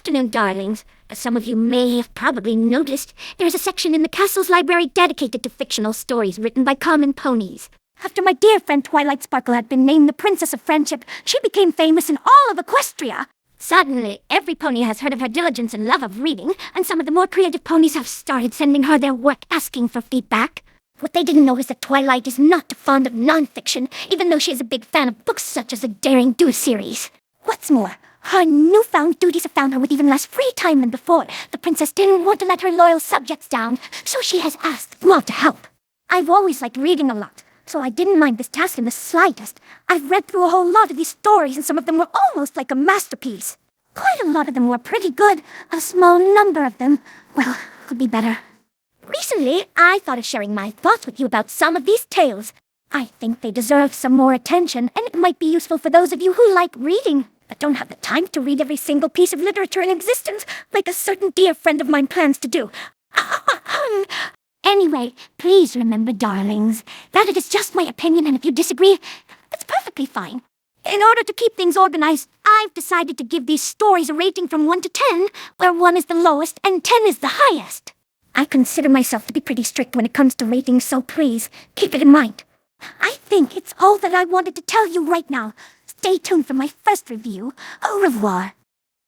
afternoon, darlings. As some of you may have probably noticed, there is a section in the castle's library dedicated to fictional stories written by common ponies. After my dear friend Twilight Sparkle had been named the Princess of Friendship, she became famous in all of Equestria. Suddenly, every pony has heard of her diligence and love of reading, and some of the more creative ponies have started sending her their work asking for feedback. What they didn't know is that Twilight is not fond of non-fiction, even though she is a big fan of books such as the Daring Do series. What's more, her newfound duties have found her with even less free time than before. The princess didn't want to let her loyal subjects down, so she has asked you all to help. I've always liked reading a lot, so I didn't mind this task in the slightest. I've read through a whole lot of these stories, and some of them were almost like a masterpiece. Quite a lot of them were pretty good. A small number of them, well, could be better. Recently, I thought of sharing my thoughts with you about some of these tales. I think they deserve some more attention, and it might be useful for those of you who like reading, but don't have the time to read every single piece of literature in existence, like a certain dear friend of mine plans to do. Anyway, please remember, darlings, that it is just my opinion, and if you disagree, that's perfectly fine. In order to keep things organized, I've decided to give these stories a rating from 1 to 10, where 1 is the lowest and 10 is the highest. I consider myself to be pretty strict when it comes to ratings, so please, keep it in mind. I think it's all that I wanted to tell you right now. Stay tuned for my first review. Au revoir.